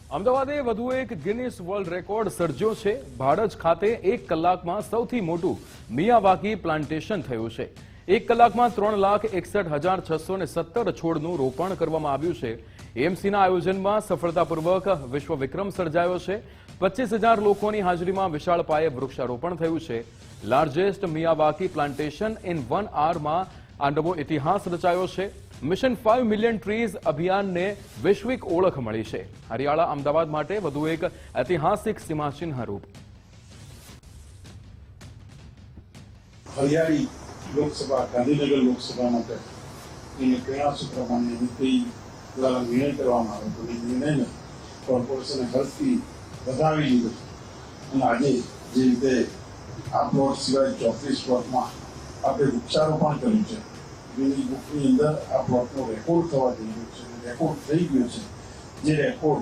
અમદાવાદે વધુ એક Guinness world record સર્જ્યો છે। ભાડજ ખાતે 1 કલાકમાં સૌથી મોટું મિયાવાકી પ્લાન્ટેશન થયું છે। 1 કલાકમાં 3,61,617 છોડનું રોપણ કરવામાં આવ્યું છે। એએમસીના આયોજનમાં સફળતાપૂર્વક વિશ્વ વિક્રમ સર્જાયો છે। 25,000 લોકોની હાજરીમાં વિશાળ પાયે વૃક્ષારોપણ થયું છે। લાર્જેસ્ટ મિયાવાકી પ્લાન્ટેશન ઇન 1 આવરમાં આ નવો ઇતિહાસ રચાયો છે। મિશન 5 મિલિયન ટ્રીઝ અભિયાનને વૈશ્વિક ઓળખ મળી છે। હરિયાળા અમદાવાદ માટે વધુ એક ઐતિહાસિક સીમાચિહ્ન રૂપ। हरियाणी लोकसभा गांधीनगर लोकसभा માટે એને પ્રયાસ પ્રમાણે નીતિ દ્વારા નિર્ણય કરવામાં આવ્યો હતો। એ નિર્ણયને કોર્પોરેશને હસ્તી વધાવી લીધો અને આજે જે રીતે આ પ્લોટ સિવાય 34 પ્લોટમાં આપણે વૃક્ષારોપણ કર્યું છે। गिनीज बुकनी अंदर आ प्लॉटनो रेकॉर्ड थवा जई रह्यो छे। रेकॉर्ड थई गयो छे। जे रेकॉर्ड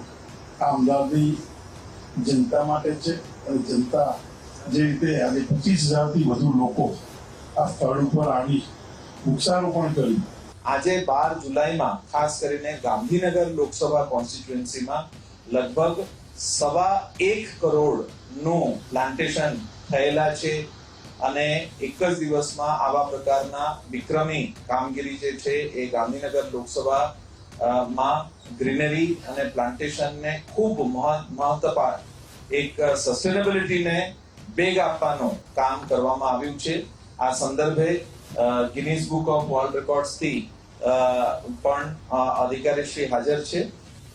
आ अमदावादनी जनता माटे छे अने जनता जे रीते आज 25,000 થી વધુ લોકો આ સ્થળ ઉપર આવી વૃક્ષારોપણ કર્યું। આજે 12 જુલાઈમાં ખાસ કરીને ગાંધીનગર લોકસભા કોન્સ્ટિટ્યુએન્સીમાં લગભગ 1.25 કરોડનું પ્લાન્ટેશન થયેલા છે અને એક જ દિવસમાં આવા પ્રકારના વિક્રમી કામગીરી જે છે એ ગાંધીનગર લોકસભામાં ગ્રીનરી અને પ્લાન્ટેશનને ખૂબ મહત્વપૂર્ણ એક સસ્ટેનેબિલિટીને વેગ આપવાનું કામ કરવામાં આવ્યું છે। આ સંદર્ભે ગિનીઝ બુક ઓફ વર્લ્ડ રેકોર્ડ્સથી પણ અધિકારીશ્રી હાજર છે।